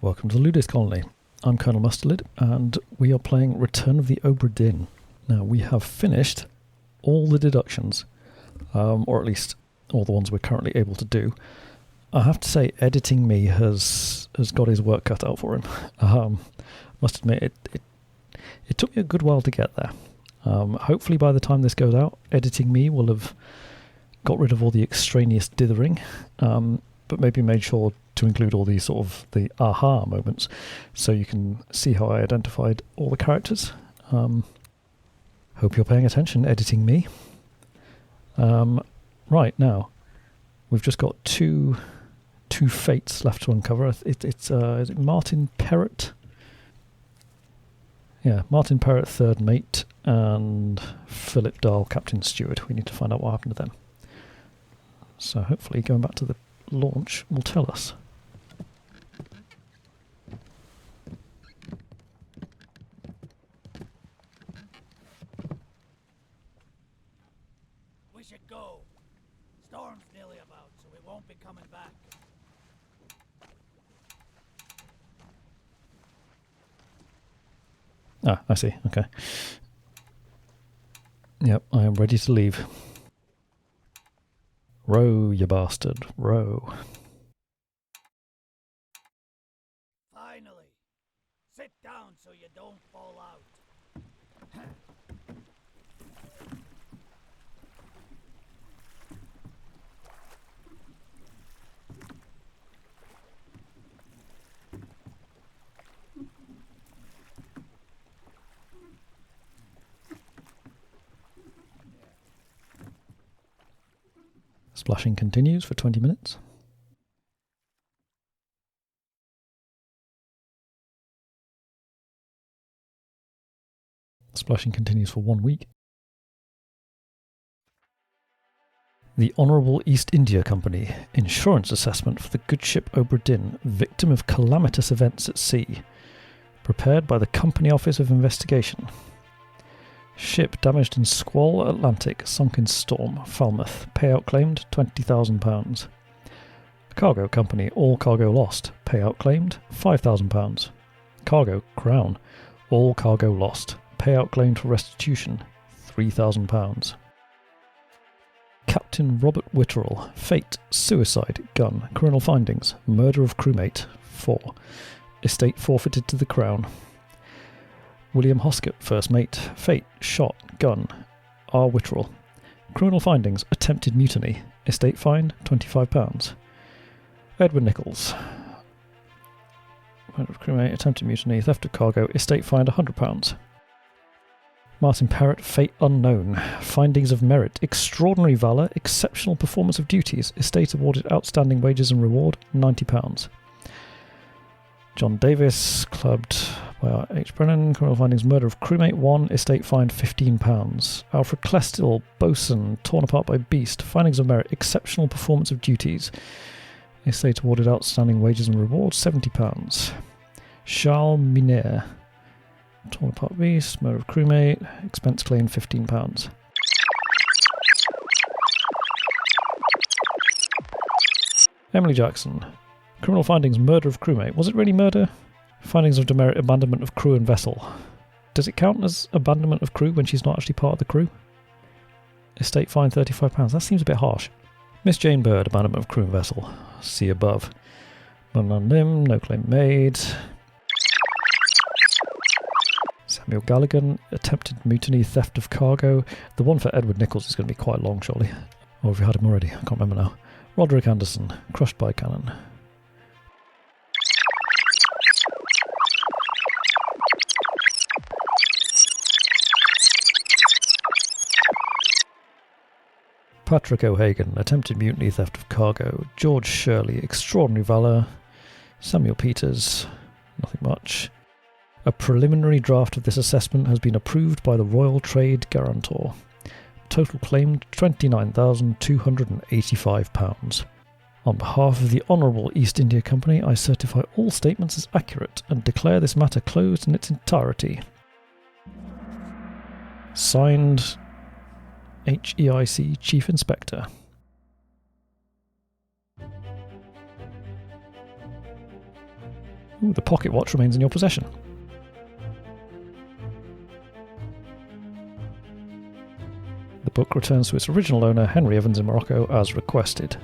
Welcome to the Ludus Colony. I'm Colonel Mustard, and we are playing Return of the Obra Dinn. Now, we have finished all the deductions, or at least all the ones we're currently able to do. I have to say, editing me has got his work cut out for him. Must admit, it took me a good while to get there. Hopefully by the time this goes out, editing me will have got rid of all the extraneous dithering, but maybe made sure to include all these sort of the aha moments, so you can see how I identified all the characters. Hope you're paying attention, editing me. Right, now, we've just got two fates left to uncover. It's is it Martin Perrott? Yeah, Martin Perrott, third mate, and Philip Dahl, captain steward. We need to find out what happened to them. So hopefully going back to the launch will tell us. We should go. Storm's nearly about, so we won't be coming back. Ah, I see. Okay. Yep, I am ready to leave. Row, you bastard. Row. Finally. Sit down so you don't fall out. Splashing continues for 20 minutes. Splashing continues for 1 week. The Honourable East India Company. Insurance assessment for the good ship Obra Dinn, victim of calamitous events at sea. Prepared by the Company Office of Investigation. Ship damaged in squall Atlantic, sunk in storm, Falmouth. Payout claimed £20,000. Cargo company, all cargo lost. Payout claimed £5,000. Cargo Crown, all cargo lost. Payout claimed for restitution £3,000. Captain Robert Witterell, fate, suicide, gun, criminal findings, murder of crewmate 4. Estate forfeited to the Crown. William Hoskett, first mate, fate, shot, gun, R. Witterell. Criminal findings, attempted mutiny, estate fined, £25. Edward Nichols, murder of crewmate, attempted mutiny, theft of cargo, estate fined, £100. Martin Perrott, fate unknown, findings of merit, extraordinary valour, exceptional performance of duties, estate awarded outstanding wages and reward, £90. John Davis, clubbed by R. H. Brennan, criminal findings, murder of crewmate 1, estate fined £15. Alfred Clestill, bosun, torn apart by beast, findings of merit, exceptional performance of duties, estate awarded outstanding wages and rewards, £70. Charles Miner, torn apart beast, murder of crewmate, expense claim £15. Emily Jackson, criminal findings, murder of crewmate. Was it really murder? Findings of demerit, abandonment of crew and vessel. Does it count as abandonment of crew when she's not actually part of the crew? Estate fine £35. That seems a bit harsh. Miss Jane Bird, abandonment of crew and vessel. See above. None on limb, no claim made. Samuel Galligan, attempted mutiny, theft of cargo. The one for Edward Nichols is going to be quite long, surely. Or have we had him already? I can't remember now. Roderick Anderson, crushed by cannon. Patrick O'Hagan, attempted mutiny, theft of cargo. George Shirley, extraordinary valour. Samuel Peters, nothing much. A preliminary draft of this assessment has been approved by the Royal Trade Guarantor. Total claimed £29,285. On behalf of the Honourable East India Company, I certify all statements as accurate and declare this matter closed in its entirety. Signed, HEIC Chief Inspector. Ooh, the pocket watch remains in your possession. The book returns to its original owner, Henry Evans in Morocco, as requested.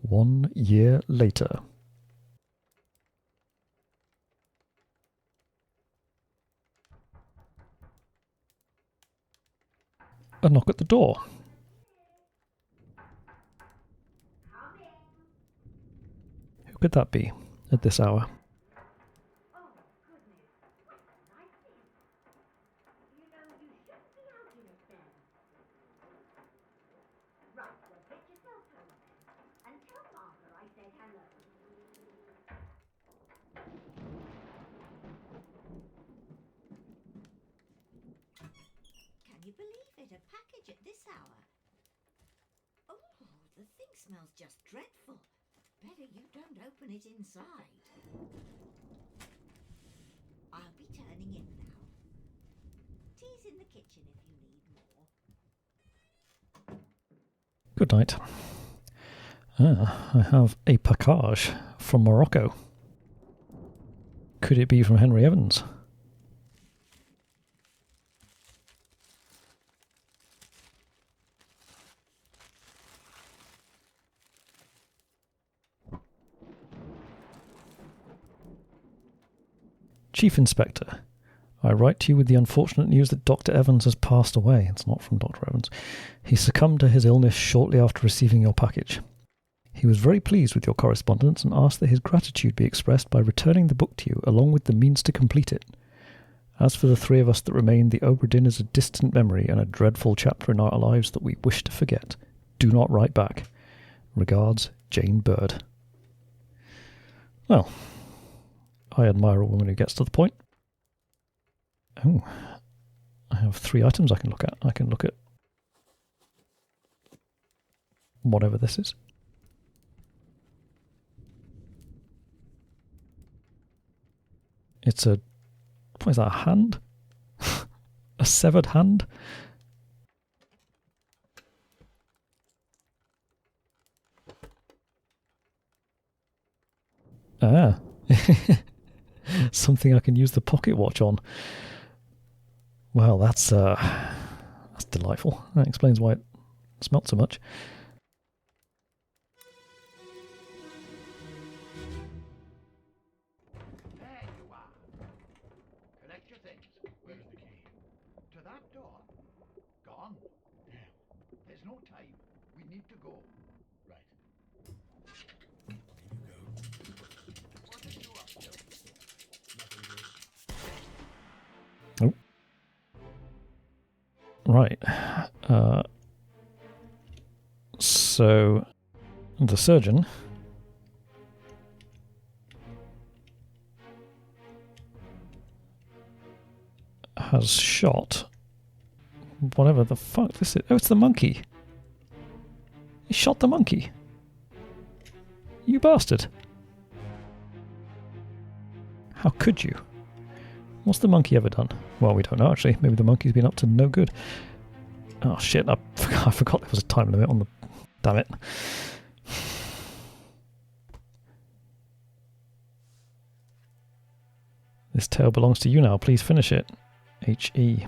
One year later. A knock at the door. Who could that be at this hour? Can you believe it? A package at this hour? Oh, the thing smells just dreadful. Better you don't open it inside. I'll be turning in now. Tea's in the kitchen if you need more. Good night. I have a package from Morocco. Could it be from Henry Evans? Chief Inspector, I write to you with the unfortunate news that Dr. Evans has passed away. It's not from Dr. Evans. He succumbed to his illness shortly after receiving your package. He was very pleased with your correspondence and asked that his gratitude be expressed by returning the book to you, along with the means to complete it. As for the three of us that remain, the Obra Dinn is a distant memory and a dreadful chapter in our lives that we wish to forget. Do not write back. Regards, Jane Bird. Well, I admire a woman who gets to the point. Oh, I have 3 items I can look at. I can look at whatever this is. It's a... what is that, a hand? A severed hand? Ah. Something I can use the pocket watch on. Well, that's delightful. That explains why it smelt so much. There you are. Collect your things. Where's the key? To that door. Gone. Damn. There's no time. We need to go. Right. You go. What are you up to? Nothing good. Oh. Right. So the surgeon has shot whatever the fuck this is. Oh, it's the monkey. He shot the monkey. You bastard. How could you? What's the monkey ever done? Well, we don't know actually. Maybe the monkey's been up to no good. Oh shit, I forgot there was a time limit on the... damn it. This tale belongs to you now. Please finish it. H.E.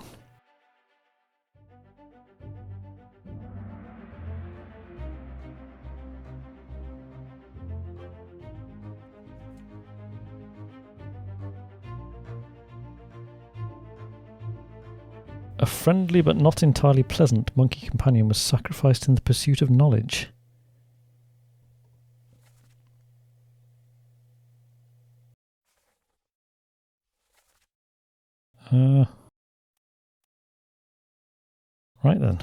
A friendly but not entirely pleasant monkey companion was sacrificed in the pursuit of knowledge. Right then.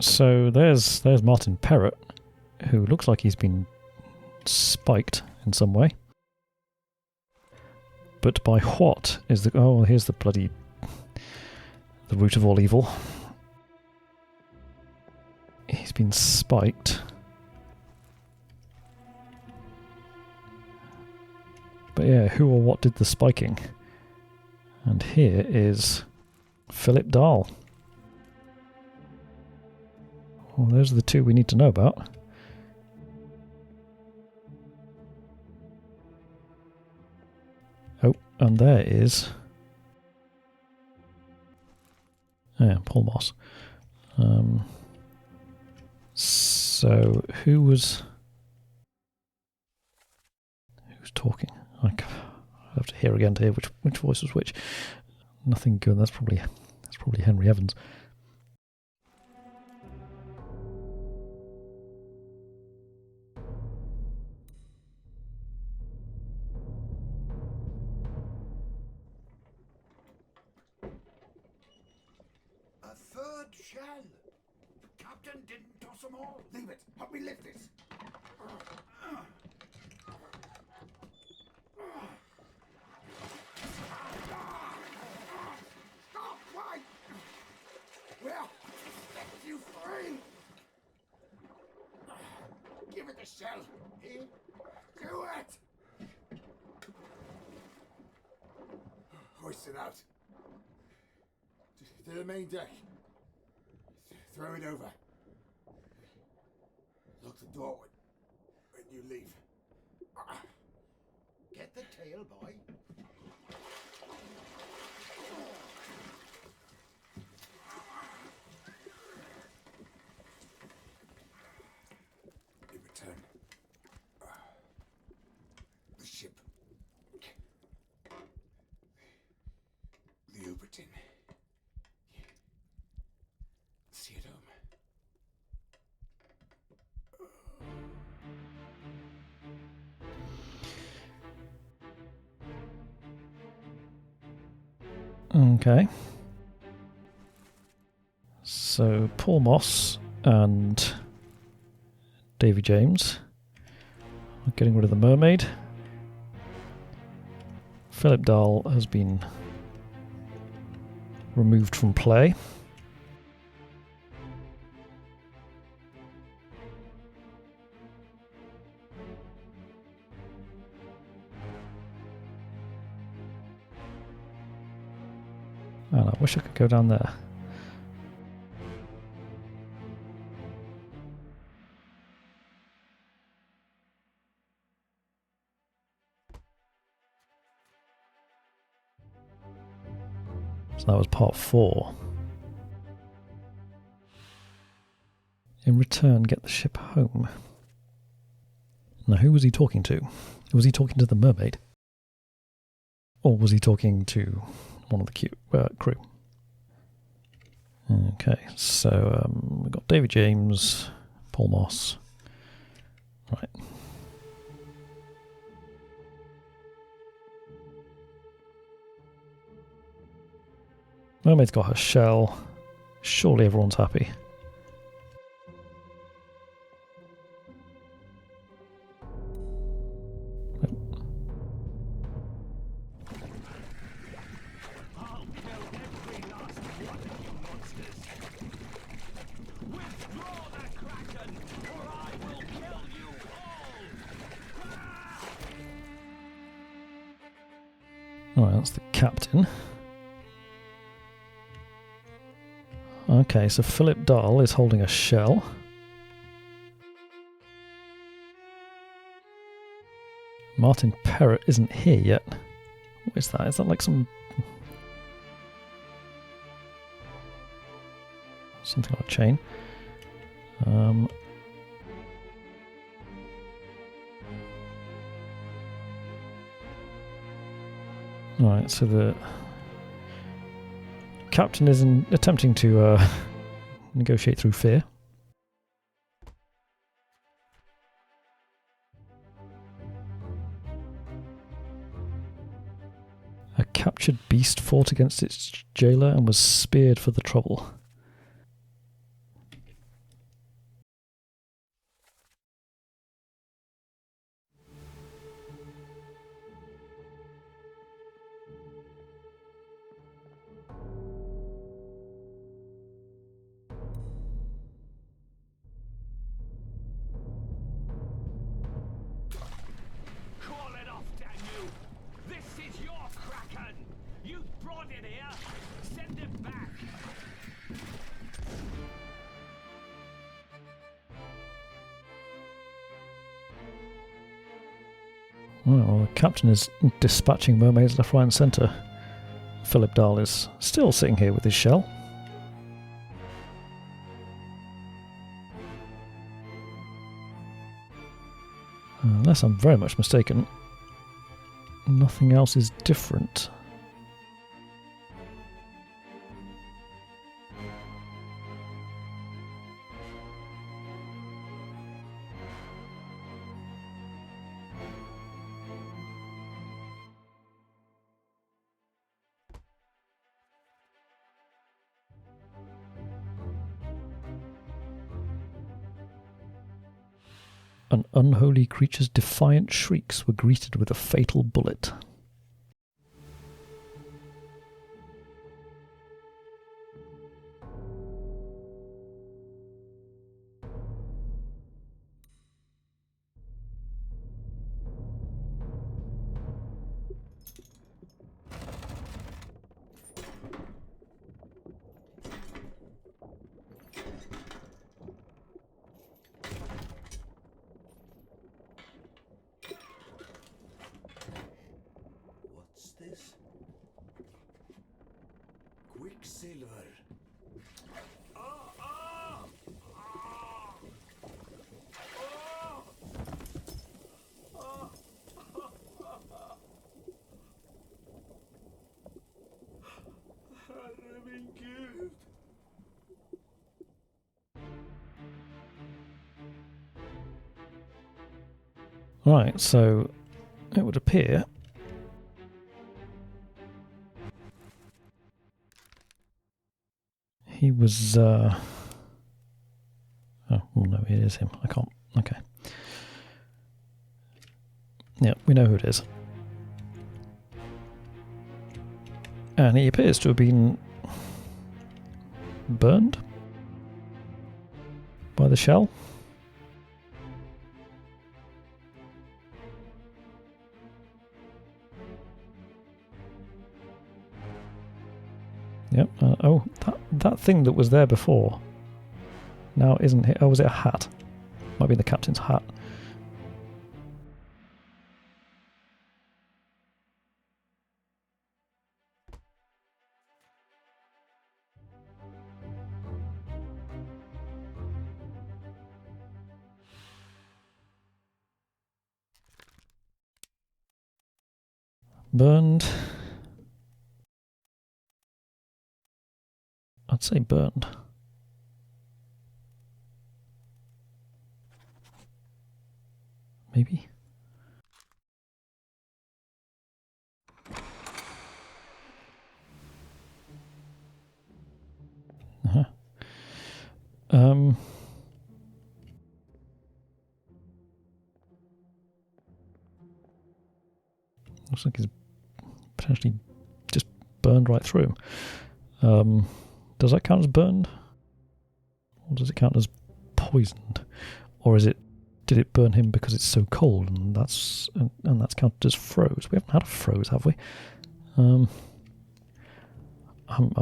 So there's Martin Perrott, who looks like he's been spiked in some way. But by what is the... oh, here's the bloody... the root of all evil. He's been spiked. But yeah, who or what did the spiking? And here is Philip Dahl. Well, those are the two we need to know about. Oh, and there is... yeah, Paul Moss. So, who's talking? I have to hear again to hear which voice was which. Nothing good. That's probably Henry Evans. A third shell. Captain didn't toss them all. Leave it. Help me lift this. Stop! Why? Well, set you free. Give it the shell. Here. Do it. Hoist it out. To the main deck. Throw it over. Lock the door when you leave. Get the tail, boy. In return, the ship. The Obra Dinn. See it home. Okay. So, Paul Moss and Davy James are getting rid of the mermaid. Philip Dahl has been removed from play. And I wish I could go down there. So that was part 4. In return, get the ship home. Now, who was he talking to? Was he talking to the mermaid? Or was he talking to one of the crew? Okay, so we've got David James, Paul Moss. Right. Mermaid's got her shell. Surely everyone's happy. Alright, that's the captain. Okay, so Philip Dahl is holding a shell. Martin Perrott isn't here yet. What is that? Is that like something like a chain? Alright, so the captain is attempting to negotiate through fear. A captured beast fought against its jailer and was speared for the trouble. Call it off, damn you! Well, the captain is dispatching mermaids left, right and centre. Philip Dahl is still sitting here with his shell. Unless I'm very much mistaken, nothing else is different. An unholy creature's defiant shrieks were greeted with a fatal bullet. What's this? Quicksilver. Herre min Gud! Right, so it would appear he was oh well, no, it is him. I can't. Okay. Yeah, we know who it is. And he appears to have been burned by the shell. Yep. Oh, that thing that was there before now isn't it? Oh, was it a hat? Might be the captain's hat. Burned. I'd say burned. Maybe. Uh-huh. Looks like he's potentially just burned right through him. Does that count as burned? Or does it count as poisoned? Or did it burn him because it's so cold and that's counted as froze? We haven't had a froze, have we? I'm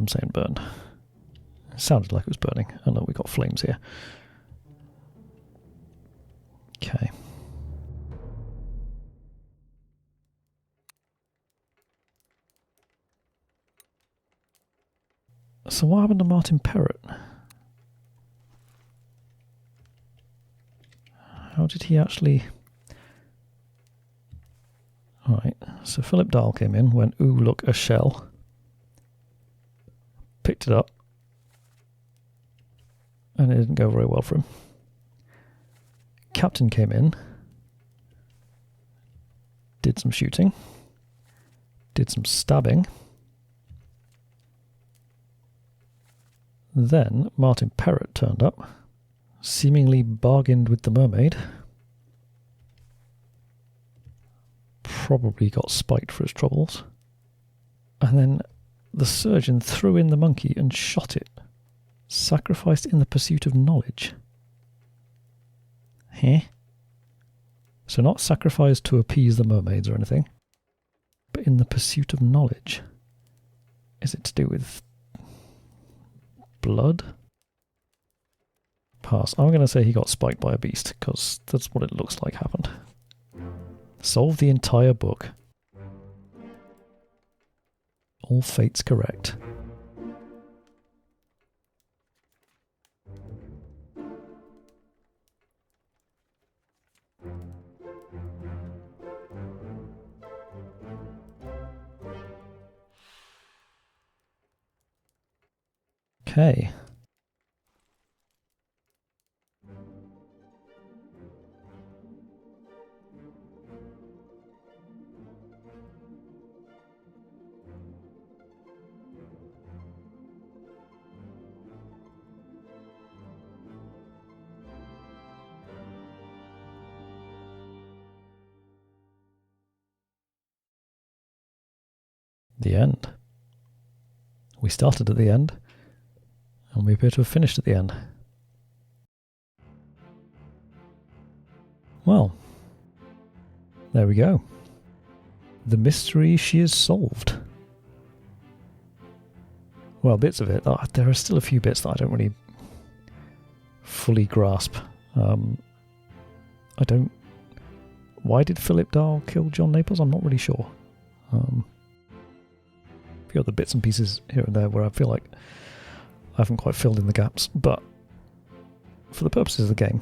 saying burned. It sounded like it was burning. I know we got flames here. Okay. So what happened to Martin Perrott? How did he actually... Alright, so Philip Dahl came in, went, ooh, look, a shell. Picked it up. And it didn't go very well for him. Captain came in. Did some shooting. Did some stabbing. Then Martin Perrott turned up, seemingly bargained with the mermaid. Probably got spiked for his troubles. And then the surgeon threw in the monkey and shot it. Sacrificed in the pursuit of knowledge. Heh? So not sacrificed to appease the mermaids or anything, but in the pursuit of knowledge. Is it to do with blood? Pass. I'm going to say he got spiked by a beast, because that's what it looks like happened. Solve the entire book. All fates correct. Okay. The end. We started at the end, and we appear to have finished at the end. Well, there we go. The mystery she has solved. Well, bits of it. There are still a few bits that I don't really fully grasp. I don't... Why did Philip Dahl kill John Naples? I'm not really sure. A few other bits and pieces here and there where I feel like I haven't quite filled in the gaps, but for the purposes of the game,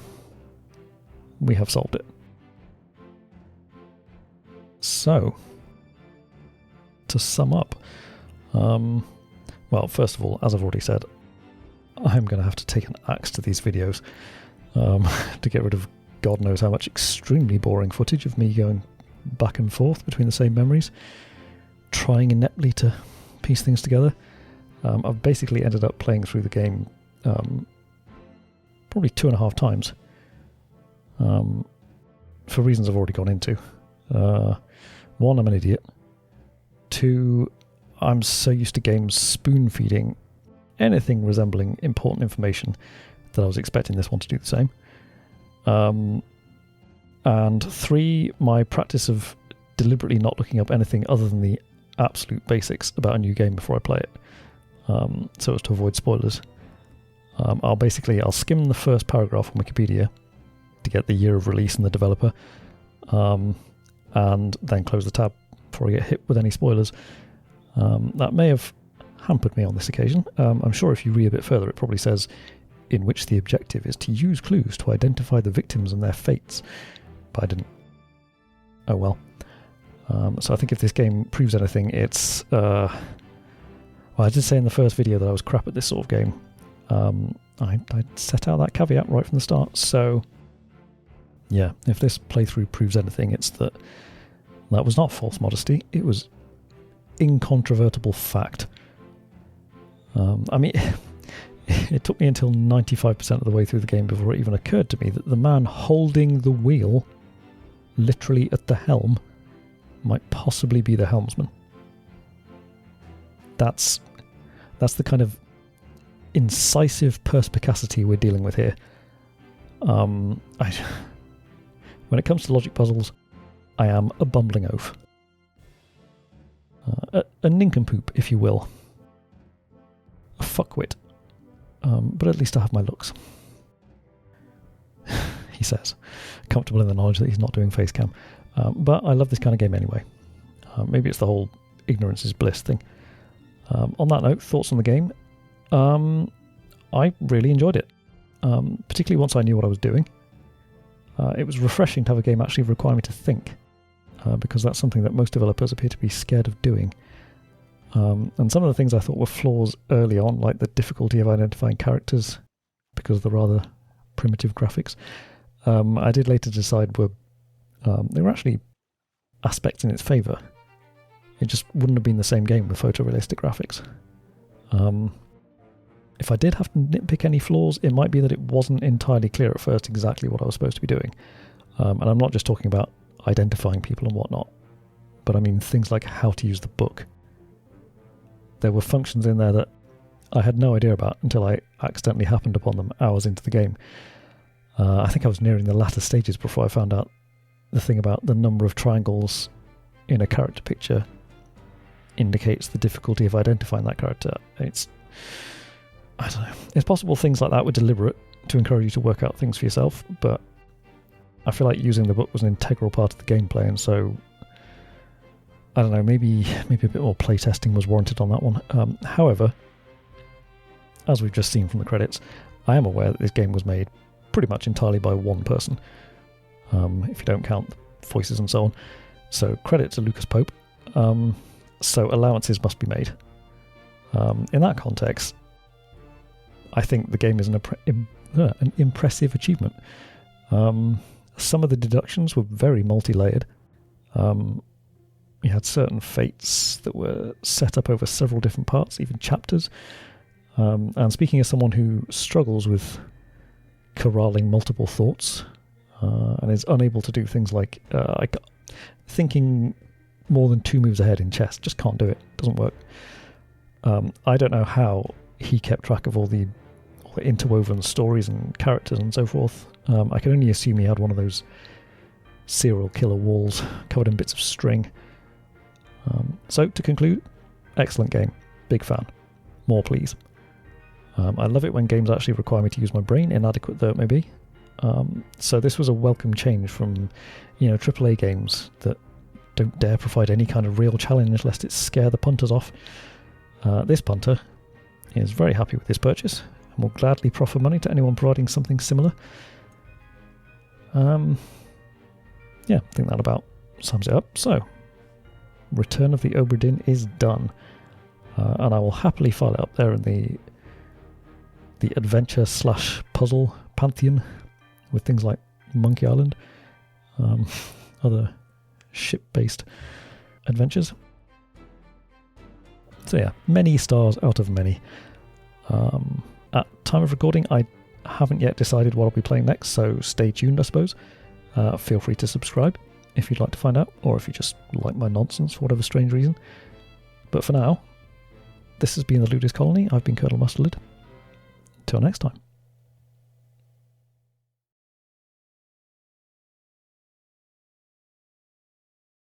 we have solved it. So, to sum up, well, first of all, as I've already said, I'm going to have to take an axe to these videos to get rid of God knows how much extremely boring footage of me going back and forth between the same memories, trying ineptly to piece things together. I've basically ended up playing through the game probably 2.5 times for reasons I've already gone into. One, I'm an idiot. Two, I'm so used to games spoon-feeding anything resembling important information that I was expecting this one to do the same. And three, my practice of deliberately not looking up anything other than the absolute basics about a new game before I play it, so as to avoid spoilers. I'll skim the first paragraph on Wikipedia to get the year of release and the developer, and then close the tab before I get hit with any spoilers. That may have hampered me on this occasion. I'm sure if you read a bit further, it probably says in which the objective is to use clues to identify the victims and their fates, but I didn't. Oh well. So I think if this game proves anything, it's... well, I did say in the first video that I was crap at this sort of game. I set out that caveat right from the start, so... yeah, if this playthrough proves anything, it's that was not false modesty, it was incontrovertible fact. I mean, it took me until 95% of the way through the game before it even occurred to me that the man holding the wheel, literally at the helm, might possibly be the helmsman. That's the kind of incisive perspicacity we're dealing with here. When it comes to logic puzzles, I am a bumbling oaf. A nincompoop, if you will. A fuckwit. But at least I have my looks. He says, comfortable in the knowledge that he's not doing face cam. But I love this kind of game anyway. Maybe it's the whole ignorance is bliss thing. On that note, thoughts on the game? I really enjoyed it. Particularly once I knew what I was doing. It was refreshing to have a game actually require me to think. Because that's something that most developers appear to be scared of doing. And some of the things I thought were flaws early on, like the difficulty of identifying characters because of the rather primitive graphics, I did later decide they were actually aspects in its favour. It just wouldn't have been the same game with photorealistic graphics. If I did have to nitpick any flaws, it might be that it wasn't entirely clear at first exactly what I was supposed to be doing. And I'm not just talking about identifying people and whatnot, but I mean things like how to use the book. There were functions in there that I had no idea about until I accidentally happened upon them hours into the game. I think I was nearing the latter stages before I found out the thing about the number of triangles in a character picture indicates the difficulty of identifying that character. I don't know. It's possible things like that were deliberate to encourage you to work out things for yourself, but I feel like using the book was an integral part of the gameplay, and so I don't know, maybe a bit more playtesting was warranted on that one. However, as we've just seen from the credits, I am aware that this game was made pretty much entirely by one person, if you don't count voices and so on. So credit to Lucas Pope. So allowances must be made. In that context, I think the game is an impressive achievement. Some of the deductions were very multi-layered. You had certain fates that were set up over several different parts, even chapters. And speaking as someone who struggles with corralling multiple thoughts and is unable to do things like thinking more than 2 moves ahead in chess, just can't do it. Doesn't work. I don't know how he kept track of all the interwoven stories and characters and so forth. I can only assume he had one of those serial killer walls covered in bits of string. So to conclude, excellent game. Big fan. More please. I love it when games actually require me to use my brain, inadequate though it may be. So this was a welcome change from, AAA games that don't dare provide any kind of real challenge lest it scare the punters off. This punter is very happy with this purchase and will gladly proffer money to anyone providing something similar. I think that about sums it up. So, Return of the Obra Dinn is done, and I will happily file it up there in the adventure/puzzle pantheon with things like Monkey Island, other ship-based adventures. So yeah, many stars out of many. At time of recording, I haven't yet decided what I'll be playing next, so stay tuned, I suppose. Feel free to subscribe if you'd like to find out, or if you just like my nonsense for whatever strange reason. But for now, this has been the Ludus Colony. I've been Colonel Mustard. Till next time.